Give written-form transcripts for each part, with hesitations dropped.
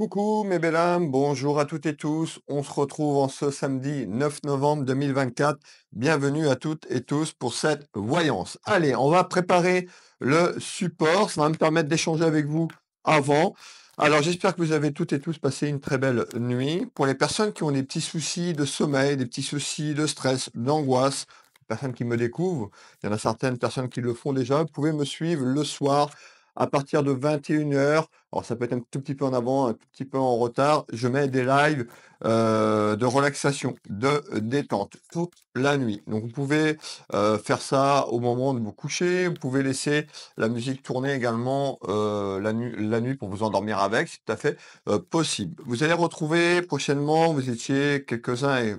Coucou mes belles âmes, bonjour à toutes et tous. On se retrouve en ce samedi 9 novembre 2024. Bienvenue à toutes et tous pour cette voyance. Allez, on va préparer le support. Ça va me permettre d'échanger avec vous avant. Alors j'espère que vous avez toutes et tous passé une très belle nuit. Pour les personnes qui ont des petits soucis de sommeil, des petits soucis de stress, d'angoisse, personnes qui me découvrent, il y en a certaines personnes qui le font déjà, vous pouvez me suivre le soir à partir de 21h. Alors ça peut être un tout petit peu en avant, un tout petit peu en retard. Je mets des lives de relaxation, de détente toute la nuit. Donc vous pouvez faire ça au moment de vous coucher. Vous pouvez laisser la musique tourner également la nuit pour vous endormir avec, c'est tout à fait possible. Vous allez retrouver prochainement, vous étiez quelques-uns et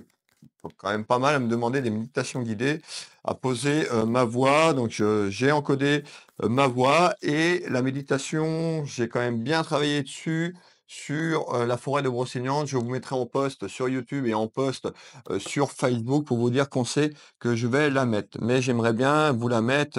quand même pas mal à me demander des méditations guidées, à poser ma voix. Donc j'ai encodé ma voix et la méditation, j'ai quand même bien travaillé dessus sur la forêt de Brocéliande. Je vous mettrai en post sur YouTube et en post sur Facebook pour vous dire qu'on sait que je vais la mettre. Mais j'aimerais bien vous la mettre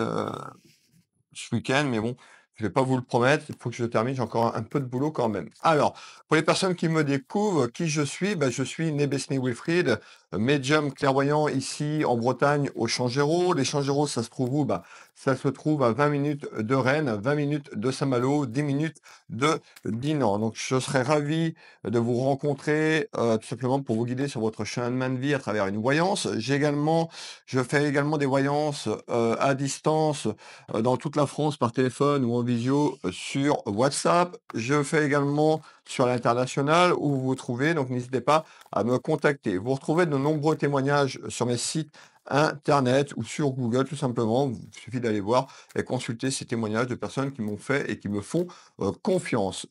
ce week-end, mais bon, je vais pas vous le promettre, il faut que je termine, j'ai encore un peu de boulot quand même. Alors, pour les personnes qui me découvrent, qui je suis? Je suis Nebesni Wilfried, médium clairvoyant ici en Bretagne, au Changéro. Les Changéros, ça se trouve où? Ça se trouve à 20 minutes de Rennes, 20 minutes de Saint-Malo, 10 minutes de Dinan. Donc, je serais ravi de vous rencontrer, tout simplement pour vous guider sur votre chemin de vie à travers une voyance. Je fais également des voyances à distance dans toute la France par téléphone ou en visio sur WhatsApp. Je fais également sur l'international où vous vous trouvez, donc n'hésitez pas à me contacter. Vous retrouvez de nombreux témoignages sur mes sites internet ou sur Google tout simplement. Il suffit d'aller voir et consulter ces témoignages de personnes qui m'ont fait et qui me font confiance.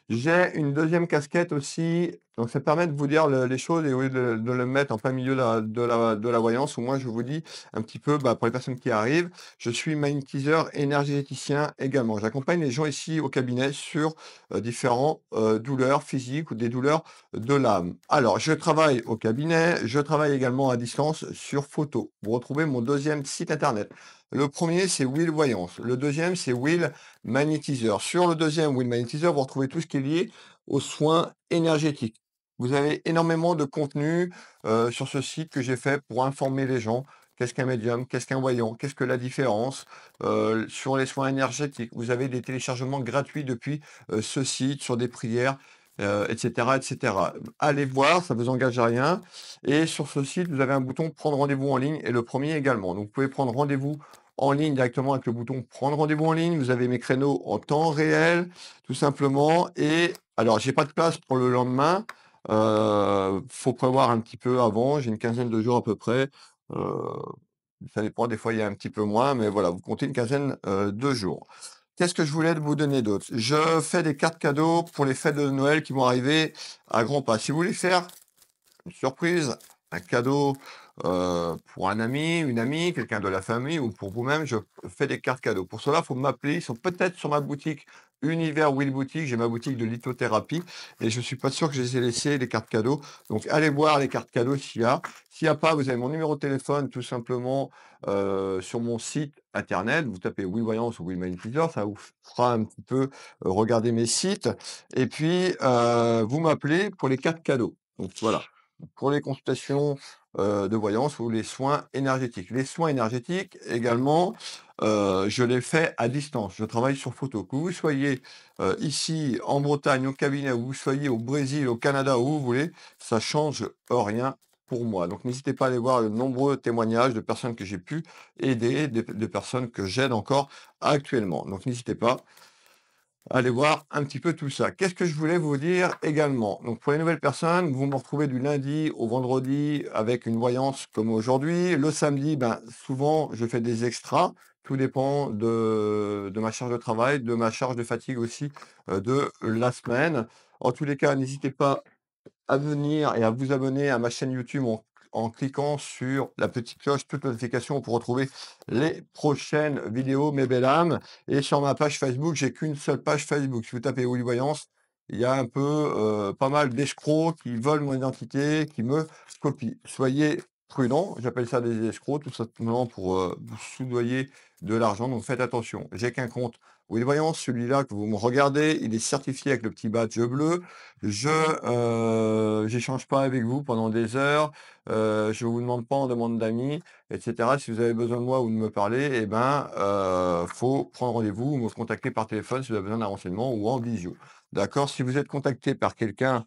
J'ai une deuxième casquette aussi, donc ça permet de vous dire les choses et au lieu de le mettre en plein milieu de la voyance, où moi je vous dis un petit peu, pour les personnes qui arrivent, je suis magnétiseur énergéticien également. J'accompagne les gens ici au cabinet sur différents douleurs physiques ou des douleurs de l'âme. Alors, je travaille au cabinet, je travaille également à distance sur photo. Vous retrouvez mon deuxième site internet. Le premier, c'est Will Voyance. Le deuxième, c'est Will Magnétiseur. Sur le deuxième Will Magnétiseur, vous retrouvez tout ce qui est lié aux soins énergétiques. Vous avez énormément de contenu sur ce site que j'ai fait pour informer les gens. Qu'est-ce qu'un médium? Qu'est-ce qu'un voyant? Qu'est-ce que la différence? Sur les soins énergétiques, vous avez des téléchargements gratuits depuis ce site sur des prières, etc., etc. Allez voir, ça vous engage à rien. Et sur ce site, vous avez un bouton prendre rendez-vous en ligne et le premier également. Donc, vous pouvez prendre rendez-vous en ligne directement avec le bouton prendre rendez-vous en ligne. Vous avez mes créneaux en temps réel, tout simplement. Et alors, j'ai pas de place pour le lendemain. Faut prévoir un petit peu avant. J'ai une quinzaine de jours à peu près. Euh, Ça dépend. Des fois, il y a un petit peu moins, mais voilà, vous comptez une quinzaine de jours. Qu'est-ce que je voulais vous donner d'autre? Je fais des cartes cadeaux pour les fêtes de Noël qui vont arriver à grands pas. Si vous voulez faire une surprise, un cadeau pour un ami, une amie, quelqu'un de la famille ou pour vous-même, je fais des cartes cadeaux. Pour cela, il faut m'appeler. Ils sont peut-être sur ma boutique Univers Will Boutique. J'ai ma boutique de lithothérapie et je suis pas sûr que je les ai laissées les cartes cadeaux. Donc allez voir les cartes cadeaux s'il y a. S'il n'y a pas, vous avez mon numéro de téléphone tout simplement sur mon site internet. Vous tapez Will Voyance ou Will Magnétiseur, ça vous fera un petit peu regarder mes sites. Et puis vous m'appelez pour les cartes cadeaux. Donc voilà pour les consultations de voyance ou les soins énergétiques. Les soins énergétiques également, je les fais à distance. Je travaille sur photo. Que vous soyez ici en Bretagne au cabinet, ou vous soyez au Brésil, au Canada, où vous voulez, ça change rien pour moi. Donc n'hésitez pas à aller voir de nombreux témoignages de personnes que j'ai pu aider, de personnes que j'aide encore actuellement. Donc n'hésitez pas. Allez voir un petit peu tout ça. Qu'est-ce que je voulais vous dire également? Donc pour les nouvelles personnes, vous me retrouvez du lundi au vendredi avec une voyance comme aujourd'hui. Le samedi, souvent je fais des extras. Tout dépend de ma charge de travail, de ma charge de fatigue aussi de la semaine. En tous les cas, n'hésitez pas à venir et à vous abonner à ma chaîne YouTube en cliquant sur la petite cloche, toute notification pour retrouver les prochaines vidéos, mes belles âmes. Et sur ma page Facebook, j'ai qu'une seule page Facebook. Si vous tapez Willy Voyance, il y a un peu pas mal d'escrocs qui volent mon identité, qui me copient. Soyez prudents. J'appelle ça des escrocs, tout simplement pour, vous soudoyer de l'argent, donc faites attention. J'ai qu'un compte oui voyance, celui-là que vous me regardez, il est certifié avec le petit badge bleu. Je, j'échange pas avec vous pendant des heures, je vous demande pas en demande d'amis et cetera. Si vous avez besoin de moi ou de me parler et ben, faut prendre rendez-vous ou me contacter par téléphone si vous avez besoin d'un renseignement ou en visio. D'accord? Si vous êtes contacté par quelqu'un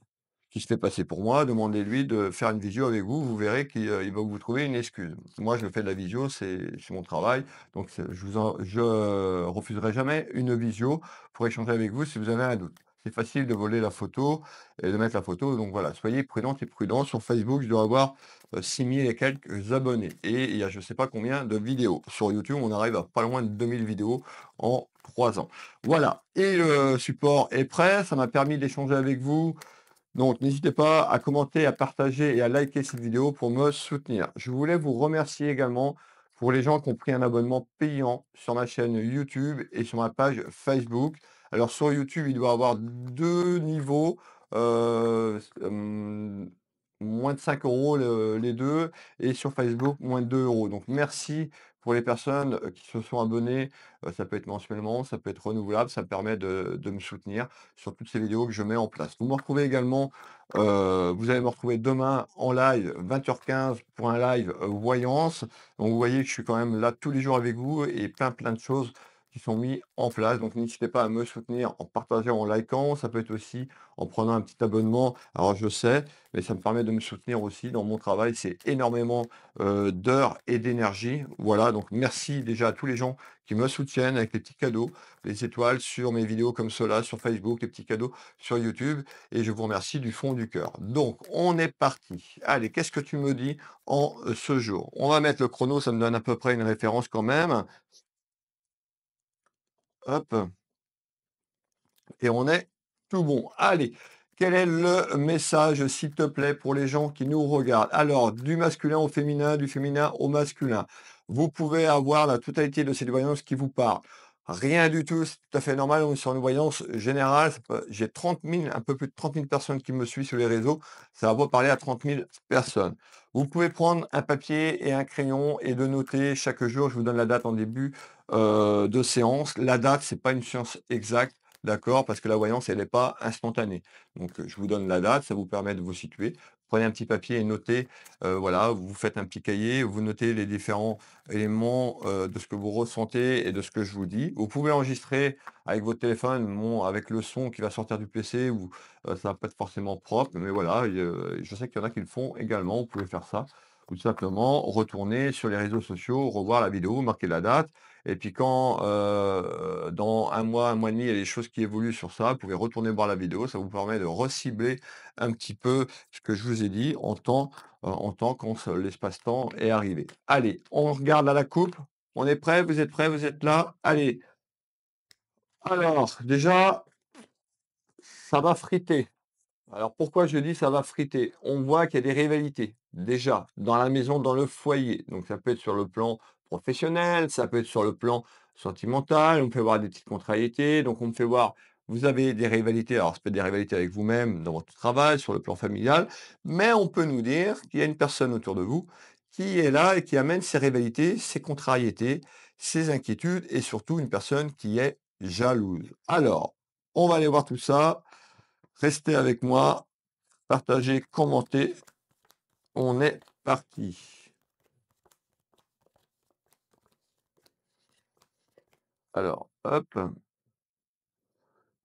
qui se fait passer pour moi, demandez-lui de faire une visio avec vous, vous verrez qu'il, il va vous trouver une excuse. Moi, je fais de la visio, c'est mon travail, donc je refuserai jamais une visio pour échanger avec vous si vous avez un doute. C'est facile de voler la photo et de mettre la photo, donc voilà, soyez prudentes et prudents. Sur Facebook, je dois avoir, 6 000 et quelques abonnés et il y a je sais pas combien de vidéos. Sur YouTube, on arrive à pas loin de 2 000 vidéos en 3 ans. Voilà et le support est prêt, ça m'a permis d'échanger avec vous, donc n'hésitez pas à commenter, à partager et à liker cette vidéo pour me soutenir. Je voulais vous remercier également pour les gens qui ont pris un abonnement payant sur ma chaîne YouTube et sur ma page Facebook. Alors sur YouTube, il doit y avoir 2 niveaux, moins de 5 € les 2 et sur Facebook, moins de 2 €. Donc merci pour les personnes, qui se sont abonnées, ça peut être mensuellement, ça peut être renouvelable, ça me permet de me soutenir sur toutes ces vidéos que je mets en place. Vous me retrouvez également, vous allez me retrouver demain en live 20h15 pour un live, voyance. Donc vous voyez que je suis quand même là tous les jours avec vous et plein de choses qui sont mis en place. Donc n'hésitez pas à me soutenir en partageant, en likant. Ça peut être aussi en prenant un petit abonnement. Alors je sais, mais ça me permet de me soutenir aussi dans mon travail. C'est énormément, d'heures et d'énergie. Voilà, donc merci déjà à tous les gens qui me soutiennent avec les petits cadeaux, les étoiles sur mes vidéos comme cela, sur Facebook, les petits cadeaux sur YouTube et je vous remercie du fond du cœur. Donc on est parti. Allez, qu'est-ce que tu me dis en, ce jour? On va mettre le chrono, ça me donne à peu près une référence quand même. Hop. Et on est tout bon. Allez, quel est le message, s'il te plaît, pour les gens qui nous regardent? Alors, du masculin au féminin, du féminin au masculin. Vous pouvez avoir la totalité de cette voyance qui vous parle. Rien du tout, c'est tout à fait normal. On est sur une voyance générale. J'ai 30 000, un peu plus de 30 000 personnes qui me suivent sur les réseaux. Ça va pas parler à 30 000 personnes. Vous pouvez prendre un papier et un crayon et de noter chaque jour. Je vous donne la date en début de séance. La date, c'est pas une science exacte. D'accord? Parce que la voyance, elle n'est pas instantanée. Donc, je vous donne la date, ça vous permet de vous situer. Prenez un petit papier et notez, voilà, vous faites un petit cahier, vous notez les différents éléments, de ce que vous ressentez et de ce que je vous dis. Vous pouvez enregistrer avec votre téléphone, bon, avec le son qui va sortir du PC ou, ça va pas être forcément propre, mais voilà, je sais qu'il y en a qui le font également, vous pouvez faire ça. Ou tout simplement retourner sur les réseaux sociaux, revoir la vidéo, marquer la date et puis quand, dans un mois et demi, il y a des choses qui évoluent sur ça, vous pouvez retourner voir la vidéo. Ça vous permet de recibler un petit peu ce que je vous ai dit en temps quand ce l'espace-temps est arrivé. Allez, on regarde à la coupe. On est prêt? Vous êtes prêts? Vous êtes là? Allez. Alors, déjà, ça va friter. Alors pourquoi je dis ça va friter? On voit qu'il y a des rivalités, déjà, dans la maison, dans le foyer. Donc ça peut être sur le plan professionnel, ça peut être sur le plan sentimental, on peut voir des petites contrariétés, donc on me fait voir, vous avez des rivalités, alors ça peut être des rivalités avec vous-même dans votre travail, sur le plan familial, mais on peut nous dire qu'il y a une personne autour de vous qui est là et qui amène ces rivalités, ces contrariétés, ces inquiétudes et surtout une personne qui est jalouse. Alors, on va aller voir tout ça. Restez avec moi. Partagez, commentez. On est parti. Alors, hop.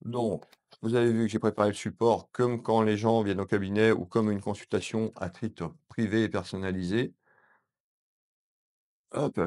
Donc, vous avez vu que j'ai préparé le support comme quand les gens viennent au cabinet ou comme une consultation à titre privé et personnalisé. Hop.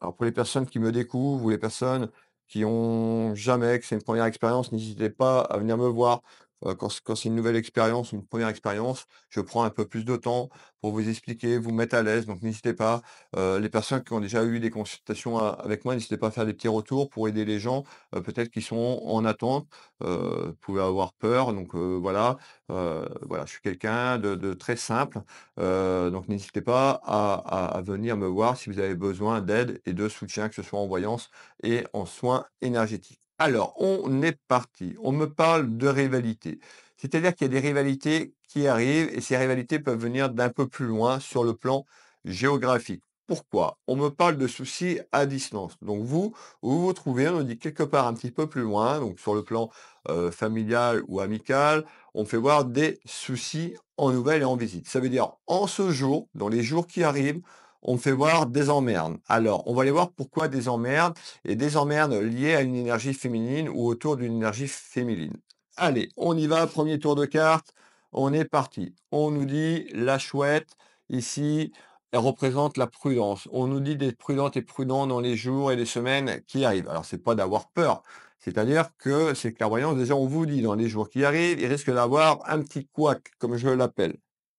Alors pour les personnes qui me découvrent ou les personnes qui ont jamais, que c'est une première expérience, n'hésitez pas à venir me voir. Quand c'est une nouvelle expérience, une première expérience, je prends un peu plus de temps pour vous expliquer, vous mettre à l'aise, donc n'hésitez pas. Les personnes qui ont déjà eu des consultations a avec moi, n'hésitez pas à faire des petits retours pour aider les gens, peut-être qui sont en attente. Vous pouvez avoir peur, donc voilà. Voilà, je suis quelqu'un de très simple. Donc n'hésitez pas à venir me voir si vous avez besoin d'aide et de soutien, que ce soit en voyance et en soins énergétiques. Alors, on est parti. On me parle de rivalité. C'est-à-dire qu'il y a des rivalités qui arrivent et ces rivalités peuvent venir d'un peu plus loin sur le plan géographique. Pourquoi? On me parle de soucis à distance. Donc vous, où vous vous trouvez, on nous dit quelque part un petit peu plus loin, donc sur le plan familial ou amical, on fait voir des soucis en nouvelles et en visite. Ça veut dire en ce jour, dans les jours qui arrivent, on me fait voir des emmerdes. Alors, on va aller voir pourquoi des emmerdes et des emmerdes liées à une énergie féminine ou autour d'une énergie féminine. Allez, on y va, premier tour de carte, on est parti. On nous dit la chouette, ici, elle représente la prudence. On nous dit d'être prudente et prudent dans les jours et les semaines qui arrivent. Alors, c'est pas d'avoir peur, c'est-à-dire que ces clairvoyances, déjà, on vous dit dans les jours qui arrivent, il risque d'avoir un petit couac, comme je l'appelle.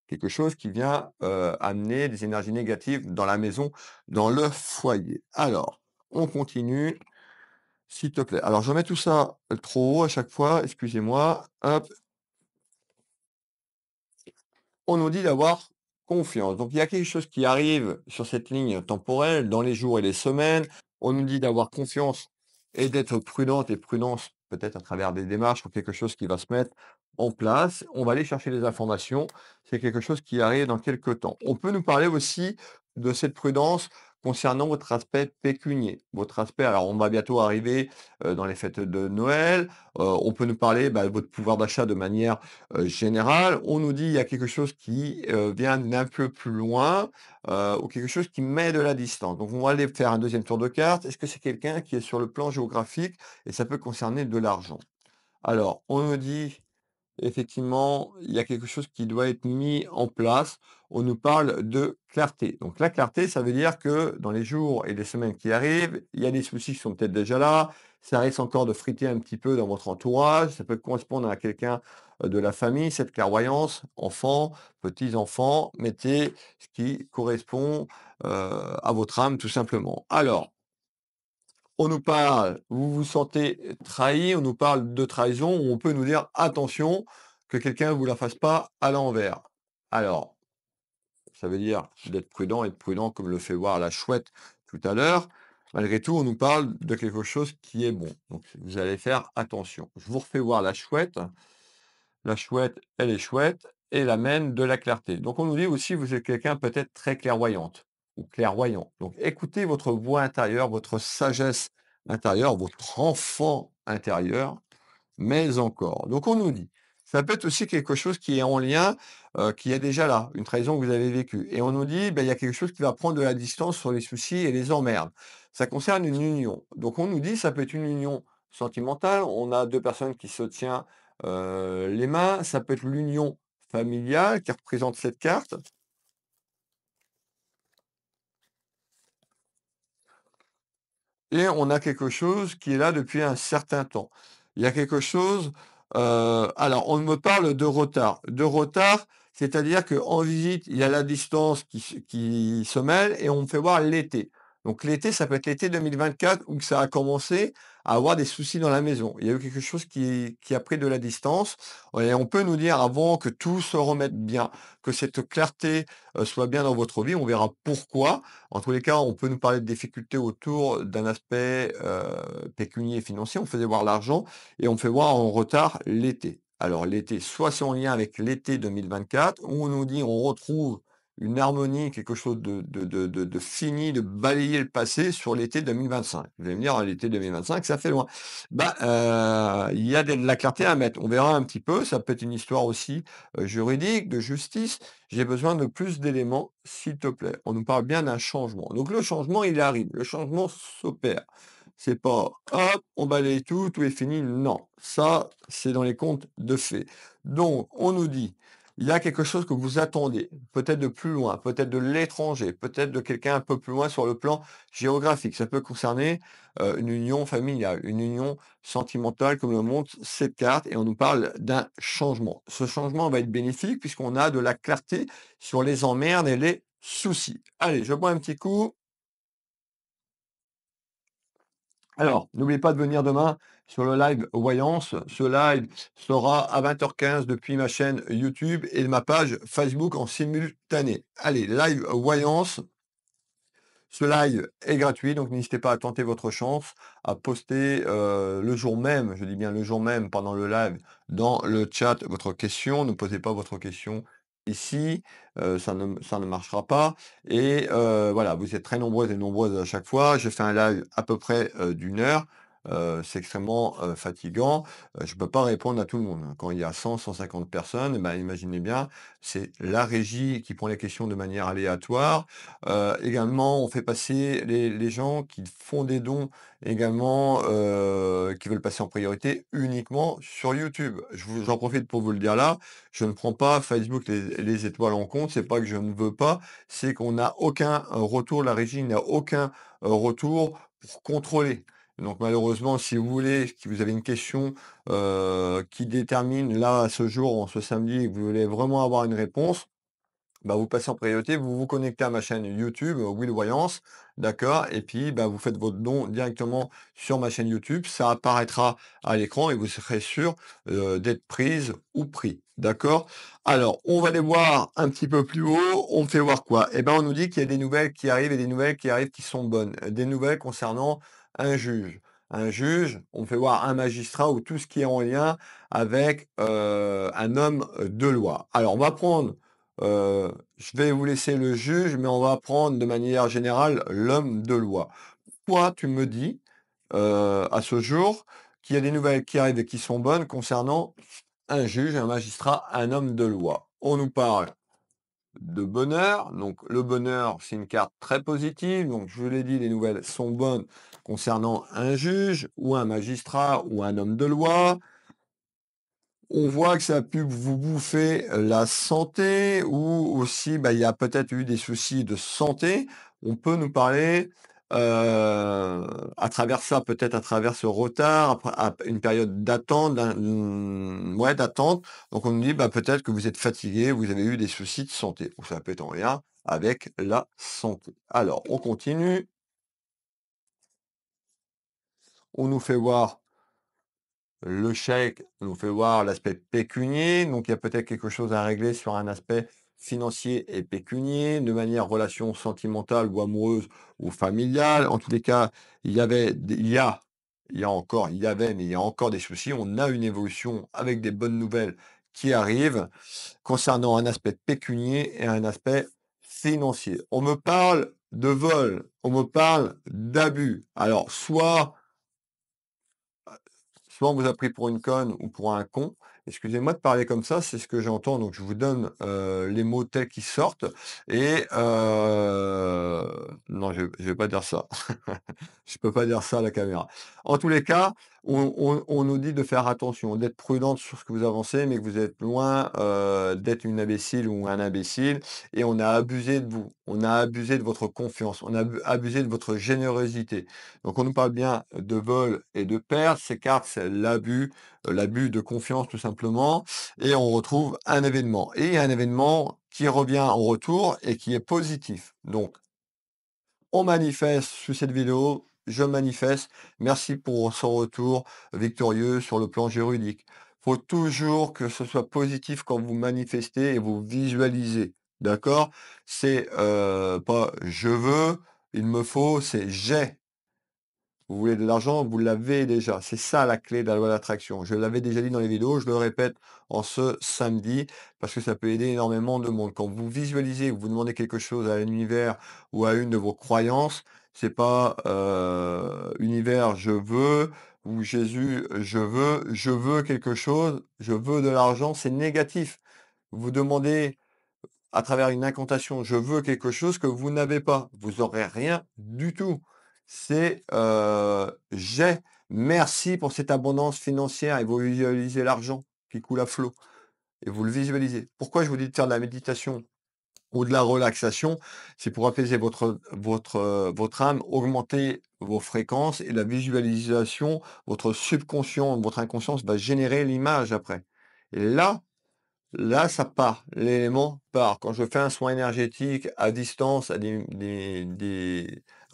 Quelque chose qui vient amener des énergies négatives dans la maison, dans le foyer. Alors, on continue. S'il te plaît. Alors, je remets tout ça trop haut à chaque fois, excusez-moi. Hop, on nous dit d'avoir confiance. Donc, il y a quelque chose qui arrive sur cette ligne temporelle, dans les jours et les semaines. On nous dit d'avoir confiance et d'être prudente et prudence, peut-être à travers des démarches ou quelque chose qui va se mettre en place. On va aller chercher les informations. C'est quelque chose qui arrive dans quelques temps. On peut nous parler aussi de cette prudence concernant votre aspect pécunier, votre aspect. Alors, on va bientôt arriver dans les fêtes de Noël. On peut nous parler de votre pouvoir d'achat de manière générale. On nous dit il y a quelque chose qui vient d'un peu plus loin ou quelque chose qui met de la distance. Donc, on va aller faire un deuxième tour de carte. Est-ce que c'est quelqu'un qui est sur le plan géographique et ça peut concerner de l'argent? Alors, on nous dit effectivement, il y a quelque chose qui doit être mis en place. On nous parle de clarté. Donc la clarté, ça veut dire que dans les jours et les semaines qui arrivent, il y a des soucis qui sont peut-être déjà là. Ça risque encore de friter un petit peu dans votre entourage. Ça peut correspondre à quelqu'un de la famille, cette clairvoyance, enfants, petits-enfants. Mettez ce qui correspond à votre âme, tout simplement. Alors, on nous parle, vous vous sentez trahi, on nous parle de trahison, ou on peut nous dire attention que quelqu'un vous la fasse pas à l'envers. Alors, ça veut dire d'être prudent, être prudent comme le fait voir la chouette tout à l'heure. Malgré tout, on nous parle de quelque chose qui est bon. Donc, vous allez faire attention. Je vous refais voir la chouette. La chouette, elle est chouette et elle amène de la clarté. Donc on nous dit aussi, vous êtes quelqu'un peut-être très clairvoyante ou clairvoyant. Donc écoutez votre voix intérieure, votre sagesse intérieure, votre enfant intérieur mais encore. Donc on nous dit, ça peut être aussi quelque chose qui est en lien, qui est déjà là, une trahison que vous avez vécue et on nous dit, il y a quelque chose qui va prendre de la distance sur les soucis et les emmerdes. Ça concerne une union. Donc on nous dit, ça peut être une union sentimentale, on a 2 personnes qui se tiennent, les mains, ça peut être l'union familiale qui représente cette carte. Et on a quelque chose qui est là depuis un certain temps. Il y a quelque chose, alors on me parle de retard. De retard, c'est-à-dire qu'en visite, il y a la distance qui se mêle et on me fait voir l'été. Donc l'été, ça peut être l'été 2024 où ça a commencé à avoir des soucis dans la maison. Il y a eu quelque chose qui a pris de la distance et on peut nous dire avant que tout se remette bien, que cette clarté, soit bien dans votre vie. On verra pourquoi. En tous les cas, on peut nous parler de difficultés autour d'un aspect, pécunier et financier. On faisait voir l'argent et on fait voir en retard l'été. Alors l'été, soit c'est en lien avec l'été 2024 où on nous dit on retrouve une harmonie, quelque chose de fini, de balayer le passé sur l'été 2025. Vous allez me dire: «Ah, l'été 2025, ça fait loin». Il y a de la clarté à mettre. On verra un petit peu, ça peut être une histoire aussi, juridique, de justice. J'ai besoin de plus d'éléments, s'il te plaît. On nous parle bien d'un changement. Donc le changement, il arrive, le changement s'opère. C'est pas hop, on balaye tout, tout est fini. Non, ça, c'est dans les contes de fées. Donc, on nous dit, il y a quelque chose que vous attendez, peut-être de plus loin, peut-être de l'étranger, peut-être de quelqu'un un peu plus loin sur le plan géographique. Ça peut concerner une union familiale, une union sentimentale, comme le montre cette carte, et on nous parle d'un changement. Ce changement va être bénéfique puisqu'on a de la clarté sur les emmerdes et les soucis. Allez, je bois un petit coup. Alors, n'oubliez pas de venir demain sur le live voyance. Ce live sera à 20h15 depuis ma chaîne YouTube et ma page Facebook en simultané. Allez, live voyance. Ce live est gratuit, donc n'hésitez pas à tenter votre chance, à poster, le jour même, je dis bien le jour même pendant le live, dans le chat votre question. Ne posez pas votre question ici, ça ne marchera pas et voilà, vous êtes très nombreuses et nombreuses à chaque fois. Je fais un live à peu près, d'1 heure, c'est extrêmement, fatigant. Je ne peux pas répondre à tout le monde, hein. Quand il y a 100-150 personnes, bah, imaginez bien, c'est la régie qui prend les questions de manière aléatoire. Également, on fait passer les gens qui font des dons également, qui veulent passer en priorité uniquement sur YouTube. J'en profite pour vous le dire là, je ne prends pas Facebook les étoiles en compte, c'est pas que je ne veux pas, c'est qu'on n'a aucun, retour, la régie n'a aucun, retour pour contrôler. Donc malheureusement, si vous voulez, si vous avez une question, qui détermine là, à ce jour, en ce samedi, et que vous voulez vraiment avoir une réponse, bah, vous passez en priorité, vous vous connectez à ma chaîne YouTube, Will Voyance, d'accord? Et puis, bah, vous faites votre don directement sur ma chaîne YouTube, ça apparaîtra à l'écran et vous serez sûr, d'être prise ou pris, d'accord? Alors, on va aller voir un petit peu plus haut, on me fait voir quoi? Eh ben, on nous dit qu'il y a des nouvelles qui arrivent et des nouvelles qui arrivent qui sont bonnes. Des nouvelles concernant un juge. Un juge, on me fait voir un magistrat ou tout ce qui est en lien avec, un homme, de loi. Alors, on va prendre je vais vous laisser le juge, mais on va prendre de manière générale l'homme de loi. Toi, tu me dis, à ce jour, qu'il y a des nouvelles qui arrivent et qui sont bonnes concernant un juge, un magistrat, un homme de loi. On nous parle de bonheur, donc le bonheur, c'est une carte très positive, donc je vous l'ai dit, les nouvelles sont bonnes concernant un juge ou un magistrat ou un homme de loi. On voit que ça a pu vous bouffer la santé ou aussi, bah, il y a peut-être eu des soucis de santé. On peut nous parler, à travers ça, peut-être à travers ce retard, après une période d'attente, ouais, d'attente. Donc on nous dit, bah, peut-être que vous êtes fatigué, vous avez eu des soucis de santé ou ça peut être en lien avec la santé. Alors on continue, on nous fait voir le chèque nous fait voir l'aspect pécunier, donc il y a peut-être quelque chose à régler sur un aspect financier et pécunier, de manière relation sentimentale ou amoureuse ou familiale. En tous les cas, il y avait, mais il y a encore des soucis. On a une évolution avec des bonnes nouvelles qui arrivent concernant un aspect pécunier et un aspect financier. On me parle de vol, on me parle d'abus. Alors, soit on vous a pris pour une conne ou pour un con. Excusez-moi de parler comme ça, c'est ce que j'entends, donc je vous donne, les mots tels qu'ils sortent et non, je vais pas dire ça. Je peux pas dire ça à la caméra. En tous les cas, on nous dit de faire attention, d'être prudente sur ce que vous avancez, mais que vous êtes loin, d'être une imbécile ou un imbécile et on a abusé de vous. On a abusé de votre confiance, on a abusé de votre générosité. Donc on nous parle bien de vol et de perte. Ces cartes, c'est l'abus de confiance tout simplement. Et on retrouve un événement. Et un événement qui revient en retour et qui est positif. Donc on manifeste sous cette vidéo. Je manifeste. Merci pour son retour victorieux sur le plan juridique. Faut toujours que ce soit positif quand vous manifestez et vous visualisez. D'accord? C'est pas je veux, il me faut, c'est j'ai. Vous voulez de l'argent, vous l'avez déjà. C'est ça la clé de la loi d'attraction. Je l'avais déjà dit dans les vidéos, je le répète en ce samedi parce que ça peut aider énormément de monde. Quand vous visualisez, vous demandez quelque chose à l'univers ou à une de vos croyances, c'est pas univers je veux ou Jésus je veux quelque chose, je veux de l'argent, c'est négatif. Vous demandez à travers une incantation, je veux quelque chose que vous n'avez pas. Vous aurez rien du tout. C'est j'ai. Merci pour cette abondance financière et vous visualisez l'argent qui coule à flot et vous le visualisez. Pourquoi je vous dis de faire de la méditation ou de la relaxation? C'est pour apaiser votre âme, augmenter vos fréquences et la visualisation, votre subconscient, votre inconscience va générer l'image après. Et là, ça part, l'élément part. Quand je fais un soin énergétique à distance, à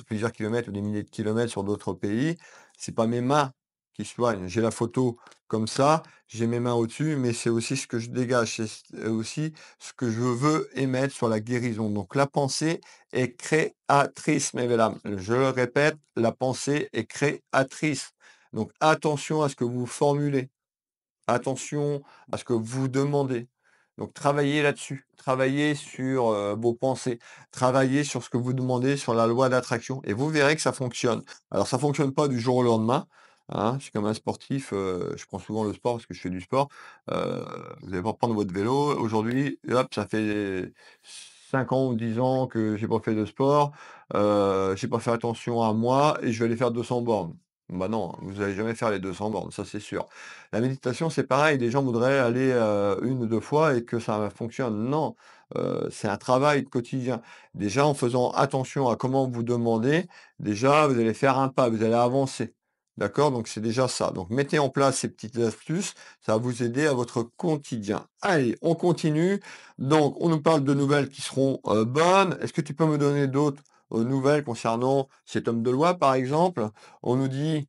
plusieurs kilomètres ou des milliers de kilomètres sur d'autres pays, c'est pas mes mains qui soigne. J'ai la photo comme ça, j'ai mes mains au-dessus, mais c'est aussi ce que je dégage, aussi ce que je veux émettre sur la guérison. Donc la pensée est créatrice, mes mesdames. Je le répète, la pensée est créatrice. Donc attention à ce que vous formulez. Attention à ce que vous demandez. Donc travaillez là-dessus, travaillez sur, vos pensées, travaillez sur ce que vous demandez, sur la loi d'attraction et vous verrez que ça fonctionne. Alors ça fonctionne pas du jour au lendemain, hein, je suis comme un sportif, je prends souvent le sport parce que je fais du sport. Vous allez pas prendre votre vélo aujourd'hui, hop, ça fait 5 ans ou 10 ans que j'ai pas fait de sport, j'ai pas fait attention à moi et je vais aller faire 200 bornes. Bah non, vous allez jamais faire les 200 bornes, ça c'est sûr. La méditation, c'est pareil, des gens voudraient aller, 1 ou 2 fois et que ça fonctionne. Non, c'est un travail quotidien. Déjà, en faisant attention à comment vous demandez, déjà, vous allez faire un pas, vous allez avancer. D'accord? Donc c'est déjà ça. Donc mettez en place ces petites astuces, ça va vous aider à votre quotidien. Allez, on continue. Donc on nous parle de nouvelles qui seront, bonnes. Est-ce que tu peux me donner d'autres, nouvelles concernant cet homme de loi, par exemple? On nous dit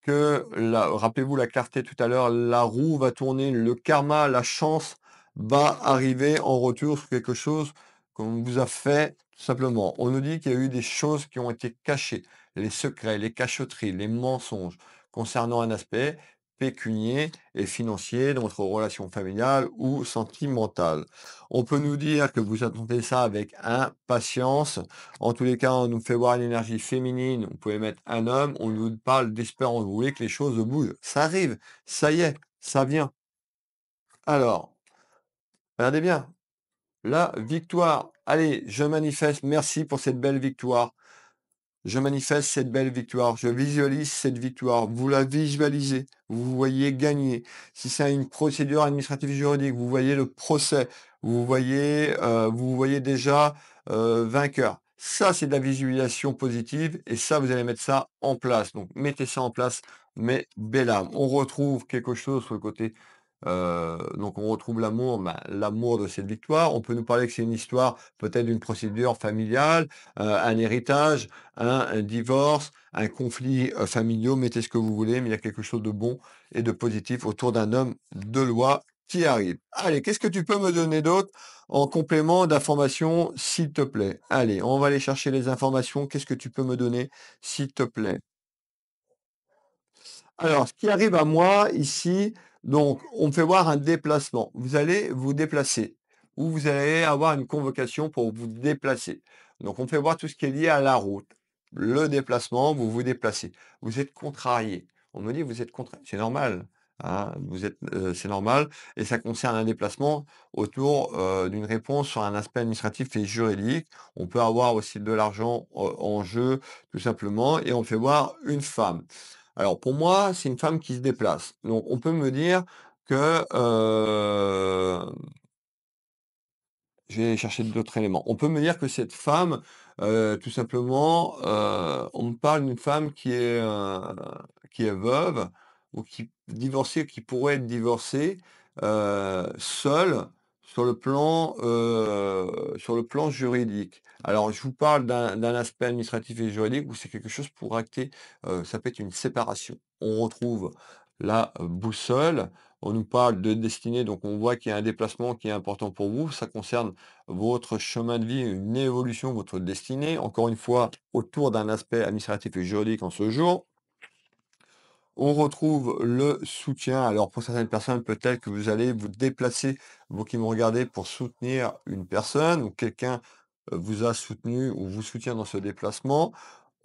rappelez-vous la clarté tout à l'heure, la roue va tourner, le karma, la chance va arriver en retour sur quelque chose qu'on vous a fait, tout simplement. On nous dit qu'il y a eu des choses qui ont été cachées, les secrets, les cachotteries, les mensonges concernant un aspect pécunier et financier dans votre relation familiale ou sentimentale. On peut nous dire que vous attendez ça avec impatience. En tous les cas, on nous fait voir une énergie féminine, vous pouvez mettre un homme, on nous parle d'espérance, vous voulez que les choses bougent. Ça arrive, ça y est, ça vient. Alors, regardez bien, la victoire. Allez, je manifeste, merci pour cette belle victoire. Je manifeste cette belle victoire, je visualise cette victoire, vous la visualisez, vous voyez gagner. Si c'est une procédure administrative juridique, vous voyez le procès, vous voyez déjà, vainqueur. Ça, c'est de la visualisation positive et ça, vous allez mettre ça en place. Donc mettez ça en place, mes belles âmes. On retrouve quelque chose sur le côté, donc on retrouve l'amour, l'amour de cette victoire. On peut nous parler que c'est une histoire peut-être d'une procédure familiale, un héritage, un divorce, un conflit, familiaux, mettez ce que vous voulez, mais il y a quelque chose de bon et de positif autour d'un homme de loi qui arrive. Allez, qu'est-ce que tu peux me donner d'autre en complément d'informations, s'il te plaît? Allez, on va aller chercher les informations. Qu'est-ce que tu peux me donner, s'il te plaît? Alors, ce qui arrive à moi ici, donc on me fait voir un déplacement. Vous allez vous déplacer ou vous allez avoir une convocation pour vous déplacer. Donc on me fait voir tout ce qui est lié à la route. Le déplacement, vous vous déplacez. Vous êtes contrarié. On me dit: «Vous êtes contrarié». C'est normal, hein, c'est normal et ça concerne un déplacement autour, d'une réponse sur un aspect administratif et juridique. On peut avoir aussi de l'argent, en jeu, tout simplement et on me fait voir une femme. Alors pour moi, c'est une femme qui se déplace. Donc on peut me dire que, je vais chercher d'autres éléments. On peut me dire que cette femme, tout simplement, on me parle d'une femme qui est veuve ou qui divorcée, qui pourrait être divorcée, seule sur le plan juridique. Alors je vous parle d'un aspect administratif et juridique où c'est quelque chose pour acter, ça peut être une séparation. On retrouve la boussole, on nous parle de destinée, donc on voit qu'il y a un déplacement qui est important pour vous. Ça concerne votre chemin de vie, une évolution, votre destinée. Encore une fois, autour d'un aspect administratif et juridique en ce jour. On retrouve le soutien. Alors pour certaines personnes, peut-être que vous allez vous déplacer, vous qui me regardez, pour soutenir une personne ou quelqu'un vous a soutenu ou vous soutient dans ce déplacement.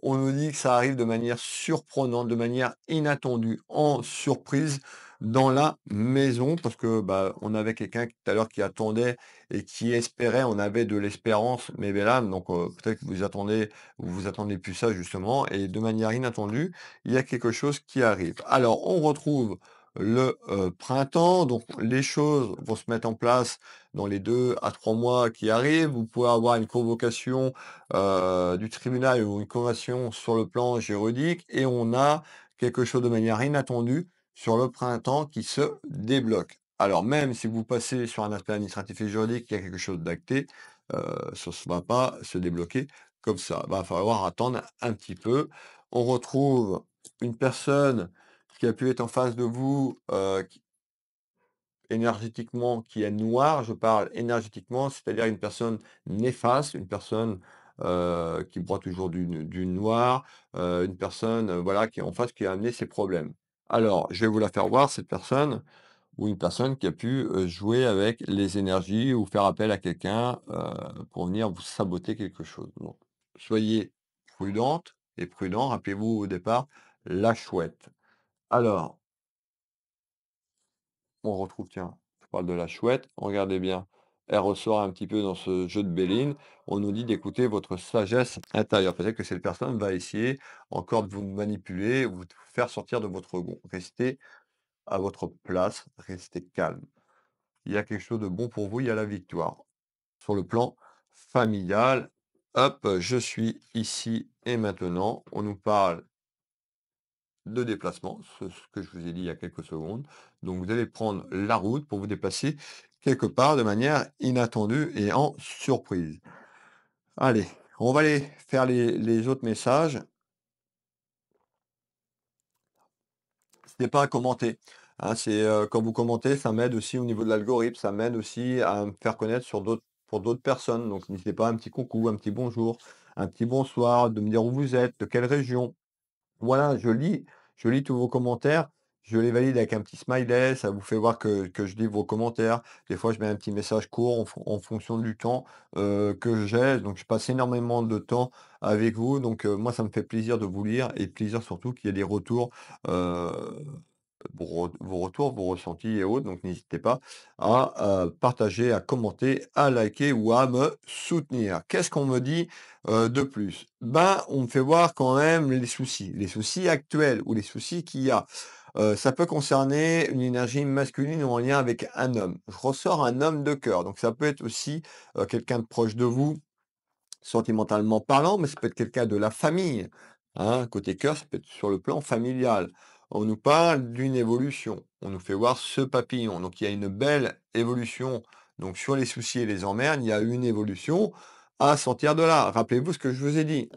On nous dit que ça arrive de manière surprenante, de manière inattendue, en surprise dans la maison parce que, bah, on avait quelqu'un tout à l'heure qui attendait et qui espérait, on avait de l'espérance, mes belles âmes, donc peut-être que vous attendez plus ça justement et de manière inattendue, il y a quelque chose qui arrive. Alors on retrouve le, printemps, donc les choses vont se mettre en place dans les 2 à 3 mois qui arrivent. Vous pouvez avoir une convocation du tribunal ou une convention sur le plan juridique et on a quelque chose de manière inattendue sur le printemps qui se débloque. Alors même si vous passez sur un aspect administratif et juridique, il y a quelque chose d'acté, ça ne va pas se débloquer comme ça. Va falloir attendre un petit peu. On retrouve une personne qui a pu être en face de vous, énergétiquement, qui est noir, je parle énergétiquement, c'est-à-dire une personne néfaste, une personne, qui broie toujours du noir, une personne, voilà, qui est en face, qui a amené ses problèmes. Alors, je vais vous la faire voir cette personne, ou une personne qui a pu, jouer avec les énergies ou faire appel à quelqu'un, pour venir vous saboter quelque chose. Donc soyez prudente et prudent, rappelez-vous au départ, la chouette. Alors on retrouve, tiens, je parle de la chouette, regardez bien, elle ressort un petit peu dans ce jeu de Béline. On nous dit d'écouter votre sagesse intérieure. Peut-être que cette personne va essayer encore de vous manipuler, vous faire sortir de votre gond. Restez à votre place, restez calme. Il y a quelque chose de bon pour vous, il y a la victoire. Sur le plan familial, hop, je suis ici et maintenant. On nous parle de déplacement, ce que je vous ai dit il y a quelques secondes. Donc vous allez prendre la route pour vous déplacer quelque part de manière inattendue et en surprise. Allez, on va aller faire les autres messages. N'hésitez pas à commenter, hein, quand vous commentez, ça m'aide aussi au niveau de l'algorithme, ça m'aide aussi à me faire connaître pour d'autres personnes. Donc n'hésitez pas, un petit coucou, un petit bonjour, un petit bonsoir, de me dire où vous êtes, de quelle région. Voilà, je lis tous vos commentaires, je les valide avec un petit smiley, ça vous fait voir que je lis vos commentaires. Des fois, je mets un petit message court en fonction du temps, que j'ai, donc je passe énormément de temps avec vous, donc moi, ça me fait plaisir de vous lire et plaisir surtout qu'il y ait des retours, heu, vos retours, vos ressentis et autres, donc n'hésitez pas à, partager, à commenter, à liker ou à me soutenir. Qu'est-ce qu'on me dit, de plus? Ben, on me fait voir quand même les soucis actuels ou les soucis qu'il y a. Ça peut concerner une énergie masculine ou en lien avec un homme. Je ressors un homme de cœur, donc ça peut être aussi, quelqu'un de proche de vous, sentimentalement parlant, mais ça peut être quelqu'un de la famille, hein. Côté cœur, ça peut être sur le plan familial. On nous parle d'une évolution. On nous fait voir ce papillon. Donc il y a une belle évolution. Donc sur les soucis et les emmerdes, il y a une évolution à sortir de là. Rappelez-vous ce que je vous ai dit.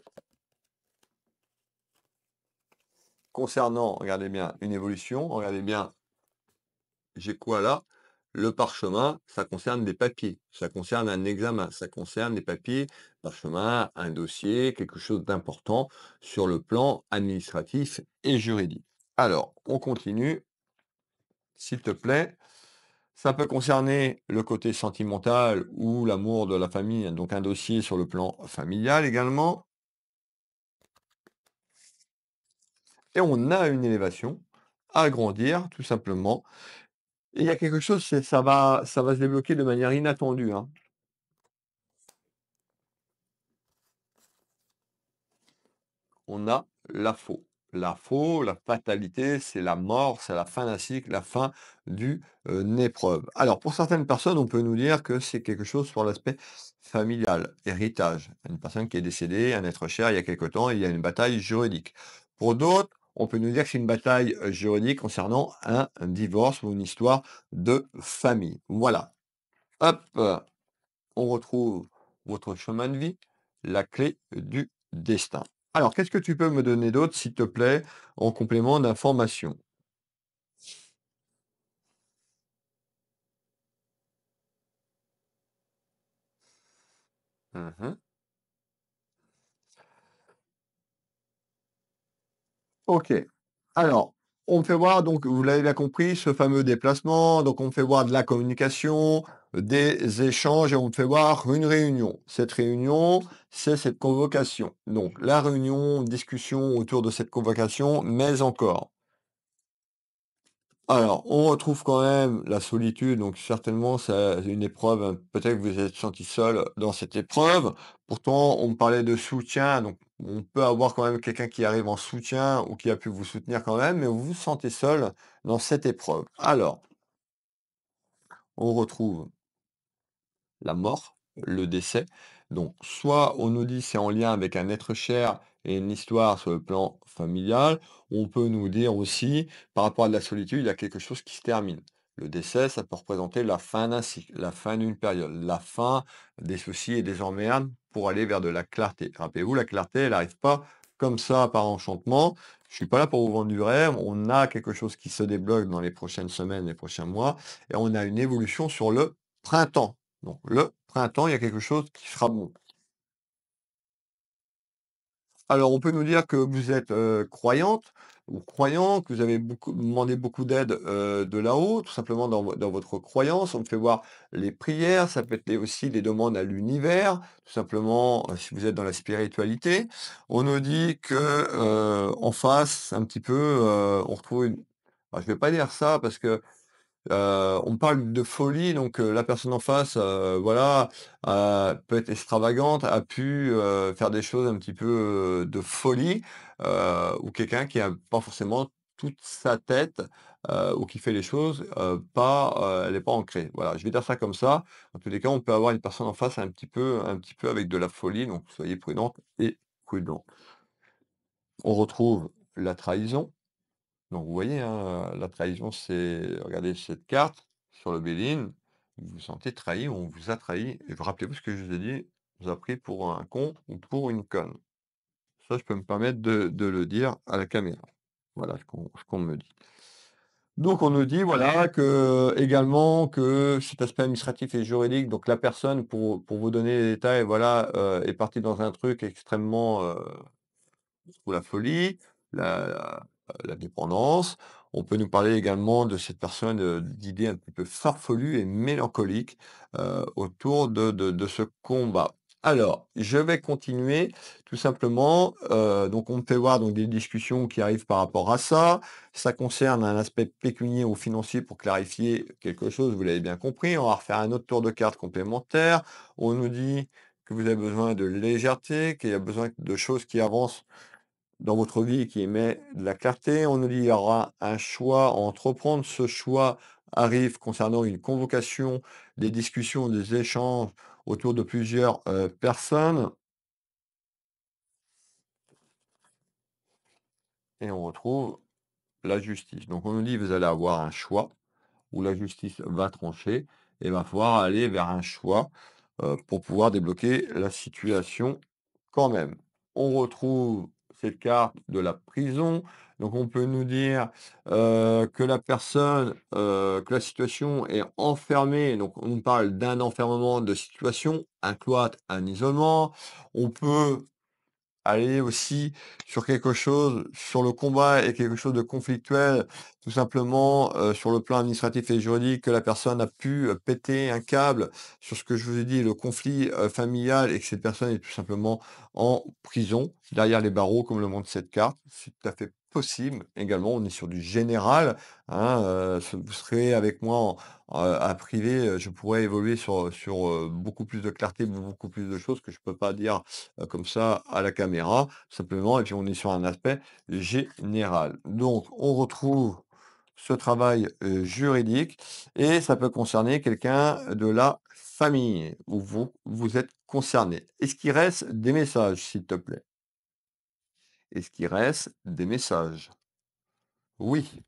Concernant, regardez bien, une évolution, regardez bien, j'ai quoi là? Le parchemin, ça concerne des papiers, ça concerne un examen, ça concerne des papiers, parchemin, un dossier, quelque chose d'important sur le plan administratif et juridique. Alors, on continue, s'il te plaît. Ça peut concerner le côté sentimental ou l'amour de la famille, donc un dossier sur le plan familial également. Et on a une élévation à grandir, tout simplement. Et il y a quelque chose, ça va se débloquer de manière inattendue, hein. On a la faux. La faux, la fatalité, c'est la mort, c'est la fin d'un cycle, la fin d'une épreuve. Alors, pour certaines personnes, on peut nous dire que c'est quelque chose sur l'aspect familial, héritage. Une personne qui est décédée, un être cher, il y a quelque temps, et il y a une bataille juridique. Pour d'autres, on peut nous dire que c'est une bataille juridique concernant un divorce ou une histoire de famille. Voilà. Hop, on retrouve votre chemin de vie, la clé du destin. Alors, qu'est-ce que tu peux me donner d'autre, s'il te plaît, en complément d'information? Mmh. OK. Alors, on me fait voir donc, vous l'avez bien compris, ce fameux déplacement, donc on me fait voir de la communication, des échanges et on me fait voir une réunion. Cette réunion, c'est cette convocation. Donc la réunion, discussion autour de cette convocation, mais encore. Alors, on retrouve quand même la solitude, donc certainement c'est une épreuve, peut-être que vous êtes senti seul dans cette épreuve. Pourtant, on me parlait de soutien, donc on peut avoir quand même quelqu'un qui arrive en soutien ou qui a pu vous soutenir quand même, mais vous vous sentez seul dans cette épreuve. Alors, on retrouve la mort, le décès. Donc, soit on nous dit c'est en lien avec un être cher et une histoire sur le plan familial. On peut nous dire aussi, par rapport à de la solitude, il y a quelque chose qui se termine. Le décès, ça peut représenter la fin d'un cycle, la fin d'une période, la fin des soucis et des emmerdes pour aller vers de la clarté. Rappelez-vous, la clarté, elle n'arrive pas comme ça par enchantement. Je suis pas là pour vous vendre du rêve. On a quelque chose qui se débloque dans les prochaines semaines, les prochains mois, et on a une évolution sur le printemps. Donc le printemps, il y a quelque chose qui sera bon. Alors, on peut nous dire que vous êtes, croyante ou croyant, que vous avez demandé beaucoup d'aide, de là-haut, tout simplement dans votre croyance. On me fait voir les prières, ça peut être aussi des demandes à l'univers, tout simplement, si vous êtes dans la spiritualité. On nous dit que, en face, un petit peu, on retrouve une je vais pas dire ça parce que on parle de folie, donc la personne en face, voilà, peut être extravagante, a pu, faire des choses un petit peu, de folie, ou quelqu'un qui a pas forcément toute sa tête, ou qui fait les choses, pas, elle est pas ancrée. Voilà, je vais dire ça comme ça. Dans tous les cas, on peut avoir une personne en face un petit peu avec de la folie, donc soyez prudente et prudent. On retrouve la trahison. Donc vous voyez, hein, la trahison, c'est regardez cette carte sur le Béline, vous vous sentez trahi, on vous a trahi, et vous rappelez-vous ce que je vous ai dit, on vous a pris pour un con ou pour une conne. Ça, je peux me permettre de le dire à la caméra. Voilà ce qu'on me dit. Donc on nous dit voilà que également que cet aspect administratif et juridique, donc la personne pour vous donner les détails, voilà, est partie dans un truc extrêmement, ou la folie, la dépendance. On peut nous parler également de cette personne, d'idées un petit peu farfelues et mélancoliques, autour de ce combat. Alors, je vais continuer tout simplement, donc on me fait voir donc des discussions qui arrivent par rapport à ça. Ça concerne un aspect pécunier ou financier pour clarifier quelque chose, vous l'avez bien compris. On va refaire un autre tour de cartes complémentaire. On nous dit que vous avez besoin de légèreté, qu'il y a besoin de choses qui avancent dans votre vie qui émet de la clarté. On nous dit il y aura un choix à entreprendre. Ce choix arrive concernant une convocation, des discussions, des échanges autour de plusieurs personnes. Et on retrouve la justice. Donc on nous dit vous allez avoir un choix où la justice va trancher et va falloir aller vers un choix pour pouvoir débloquer la situation quand même. On retrouve cette carte de la prison. Donc on peut nous dire que la personne, que la situation est enfermée. Donc on nous parle d'un enfermement de situation, un cloître, un isolement. On peut aller aussi sur quelque chose, sur le combat et quelque chose de conflictuel, tout simplement, sur le plan administratif et juridique, que la personne a pu, péter un câble sur ce que je vous ai dit, le conflit, familial et que cette personne est tout simplement en prison, derrière les barreaux comme le montre cette carte. C'est tout à fait possible également, on est sur du général, hein, vous serez avec moi à privé, je pourrais évoluer sur beaucoup plus de clarté, beaucoup plus de choses que je peux pas dire comme ça à la caméra, simplement, et puis on est sur un aspect général. Donc, on retrouve ce travail juridique et ça peut concerner quelqu'un de la famille où vous êtes concerné. Est-ce qu'il reste des messages, s'il te plaît? Est-ce qu'il reste des messages? Oui.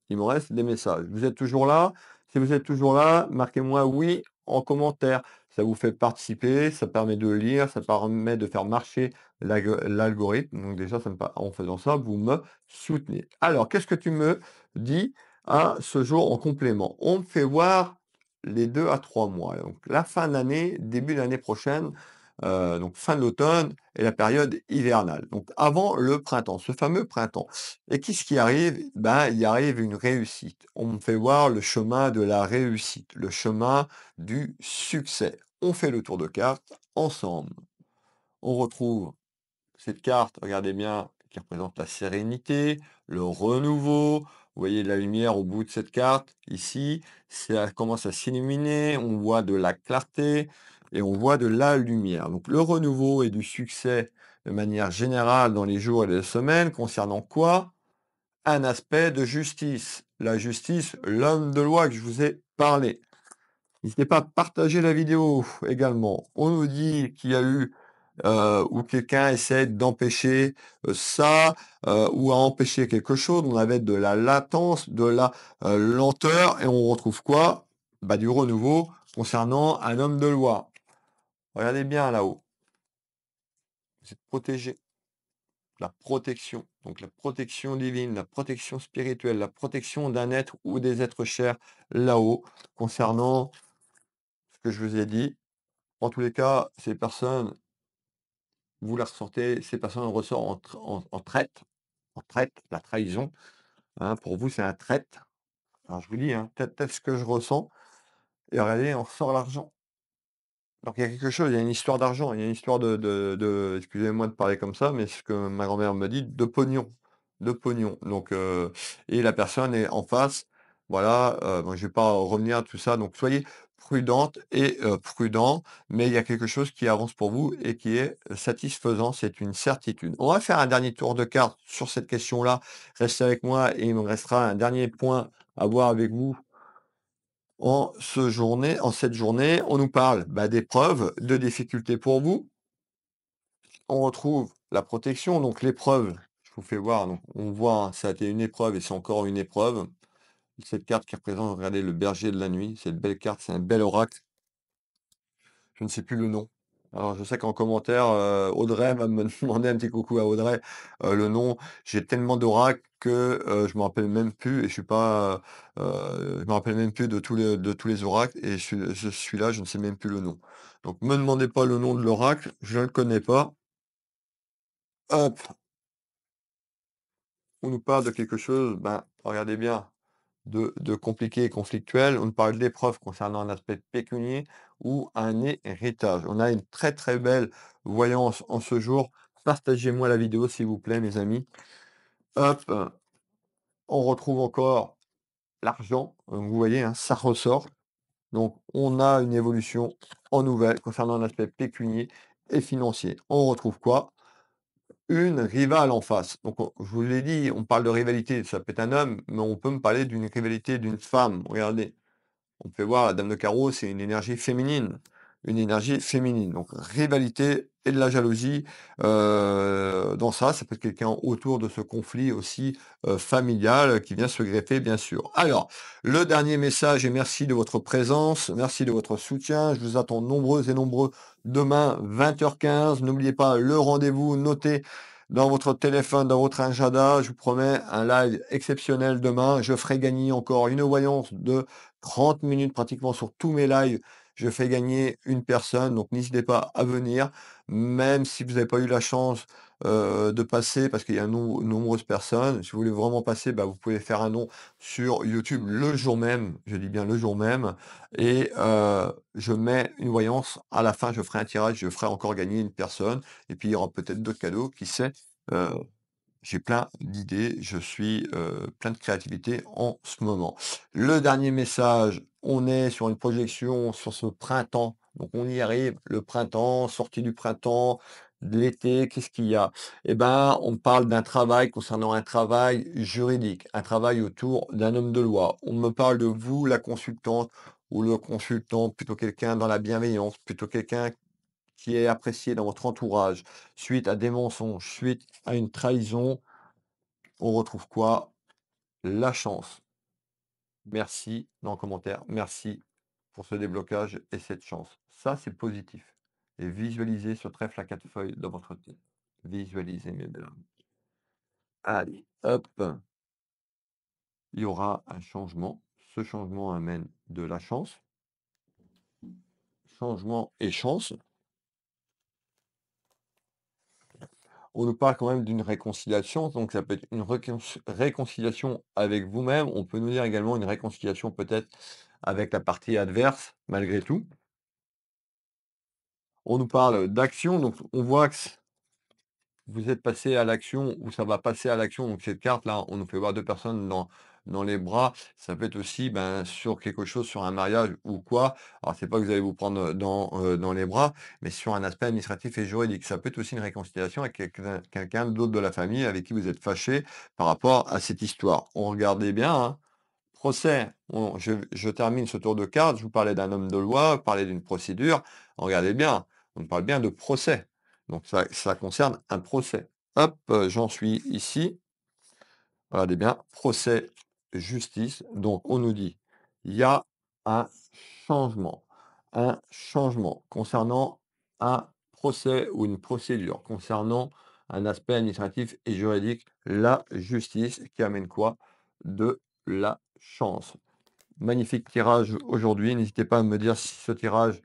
Il me reste des messages. Vous êtes toujours là? Si vous êtes toujours là, marquez-moi «oui» en commentaire. Ça vous fait participer, ça permet de lire, ça permet de faire marcher l'algorithme. Donc déjà, en faisant ça, vous me soutenez. Alors, qu'est-ce que tu me dis à ce jour en complément? On me fait voir les 2 à 3 mois. Donc la fin de l'année, début de l'année prochaine, donc fin de l'automne et la période hivernale. Donc avant le printemps, ce fameux printemps. Et qu'est-ce qui arrive? Ben, il arrive une réussite. On me fait voir le chemin de la réussite, le chemin du succès. On fait le tour de carte ensemble. On retrouve cette carte, regardez bien, qui représente la sérénité, le renouveau. Vous voyez la lumière au bout de cette carte, ici, ça commence à s'illuminer, on voit de la clarté et on voit de la lumière. Donc le renouveau et du succès de manière générale dans les jours et les semaines, concernant quoi? Un aspect de justice. La justice, l'homme de loi que je vous ai parlé. N'hésitez pas à partager la vidéo également. On nous dit qu'il y a eu où quelqu'un essaie d'empêcher ça, ou à empêcher quelque chose. On avait de la latence, de la lenteur, et on retrouve quoi? Bah, du renouveau concernant un homme de loi. Regardez bien là-haut. Vous êtes protégé. la protection, donc la protection divine, la protection spirituelle, la protection d'un être ou des êtres chers là-haut, concernant ce que je vous ai dit. En tous les cas, ces personnes, vous la ressentez, ces personnes ressortent en traître, la trahison, hein, pour vous, c'est un traître. Alors je vous dis, hein, tel ce que je ressens et regardez, on ressort l'argent. Donc il y a quelque chose, il y a une histoire d'argent, il y a une histoire de excusez-moi de parler comme ça, mais ce que ma grand-mère me dit, de pognon, de pognon. Donc et la personne est en face, voilà, bon je vais pas revenir à tout ça, donc soyez prudente et prudent, mais il y a quelque chose qui avance pour vous et qui est satisfaisant, c'est une certitude. On va faire un dernier tour de cartes sur cette question-là. Restez avec moi et il me restera un dernier point à voir avec vous en cette journée. On nous parle, bah, d'épreuves, de difficultés pour vous. On retrouve la protection, donc l'épreuve, je vous fais voir, donc on voit, hein, ça a été une épreuve et c'est encore une épreuve. Cette carte qui représente, regardez, le berger de la nuit, cette belle carte, c'est un bel oracle. Je ne sais plus le nom. Alors je sais qu'en commentaire, Audrey va me demander, un petit coucou à Audrey, le nom. J'ai tellement d'oracles que, je me rappelle même plus et je suis pas, je me rappelle même plus de tous les oracles et celui-là, je ne sais même plus le nom. Donc me demandez pas le nom de l'oracle, je ne le connais pas. Hop, on nous parle de quelque chose, ben, regardez bien, de compliqué et conflictuel. On nous parle d'épreuves concernant un aspect pécunier ou un héritage. On a une très, très belle voyance en ce jour. Partagez-moi la vidéo, s'il vous plaît, mes amis. Hop, on retrouve encore l'argent. Vous voyez, hein, ça ressort. Donc, on a une évolution en nouvelle concernant un aspect pécunier et financier. On retrouve quoi? Une rivale en face. Donc, je vous l'ai dit, on parle de rivalité. Ça peut être un homme, mais on peut me parler d'une rivalité d'une femme. Regardez. On peut voir la dame de carreau, c'est une énergie féminine. Une énergie féminine. Donc rivalité et de la jalousie, dans ça. Ça peut être quelqu'un autour de ce conflit aussi, familial, qui vient se greffer, bien sûr. Alors, le dernier message et merci de votre présence, merci de votre soutien. Je vous attends nombreux et nombreux demain 20h15. N'oubliez pas le rendez-vous, notez dans votre téléphone, dans votre agenda. Je vous promets un live exceptionnel demain. Je ferai gagner encore une voyance de 30 minutes pratiquement sur tous mes lives. Je fais gagner une personne, donc n'hésitez pas à venir, même si vous n'avez pas eu la chance de passer, parce qu'il y a nombreuses personnes. Si vous voulez vraiment passer, bah, vous pouvez faire un don sur YouTube le jour même, je dis bien le jour même, et je mets une voyance. À la fin, je ferai un tirage, je ferai encore gagner une personne, et puis il y aura peut-être d'autres cadeaux, qui sait. Euh, j'ai plein d'idées, je suis, plein de créativité en ce moment. Le dernier message, on est sur une projection sur ce printemps, donc on y arrive, le printemps, sortie du printemps, de l'été, qu'est-ce qu'il y a? Eh ben, on parle d'un travail concernant un travail juridique, un travail autour d'un homme de loi. On me parle de vous, la consultante ou le consultant, plutôt quelqu'un dans la bienveillance, plutôt quelqu'un qui est apprécié dans votre entourage, suite à des mensonges, suite à une trahison. On retrouve quoi? La chance. Merci dans le commentaire. Merci pour ce déblocage et cette chance. Ça, c'est positif. Et visualisez ce trèfle à 4 feuilles dans votre tête. Visualisez, mes belles amies. Allez, hop, il y aura un changement. Ce changement amène de la chance. Changement et chance. On nous parle quand même d'une réconciliation, donc ça peut être une réconciliation avec vous-même. On peut nous dire également une réconciliation peut-être avec la partie adverse, malgré tout. On nous parle d'action, donc on voit que vous êtes passé à l'action ou ça va passer à l'action. Donc cette carte-là, on nous fait voir 2 personnes dans les bras. Ça peut être aussi, ben, sur quelque chose, sur un mariage ou quoi. Alors c'est pas que vous allez vous prendre dans les bras, mais sur un aspect administratif et juridique. Ça peut être aussi une réconciliation avec quelqu'un d'autre de la famille avec qui vous êtes fâché par rapport à cette histoire. On regardez bien, hein. Procès, je termine ce tour de cartes, je vous parlais d'un homme de loi, je parlais d'une procédure. Regardez bien, on parle bien de procès. Donc ça concerne un procès. Hop, j'en suis ici. Regardez bien, procès, justice. Donc on nous dit, il y a un un changement concernant un procès ou une procédure, concernant un aspect administratif et juridique, la justice qui amène quoi? De la chance. Magnifique tirage aujourd'hui. N'hésitez pas à me dire si ce tirage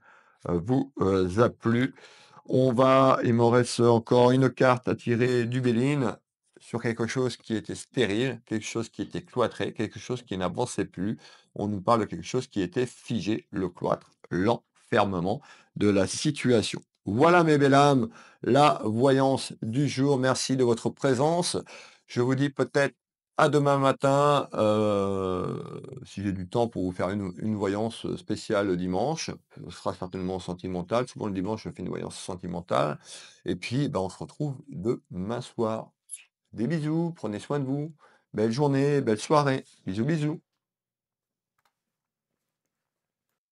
vous a plu. Il me reste encore une carte à tirer du Béline sur quelque chose qui était stérile, quelque chose qui était cloîtré, quelque chose qui n'avançait plus. On nous parle de quelque chose qui était figé, le cloître, l'enfermement de la situation. Voilà mes belles âmes, la voyance du jour. Merci de votre présence. Je vous dis peut-être à demain matin, si j'ai du temps pour vous faire une voyance spéciale le dimanche. Ce sera certainement sentimental. Souvent le dimanche, je fais une voyance sentimentale. Et puis, on se retrouve demain soir. Des bisous, prenez soin de vous. Belle journée, belle soirée. Bisous, bisous.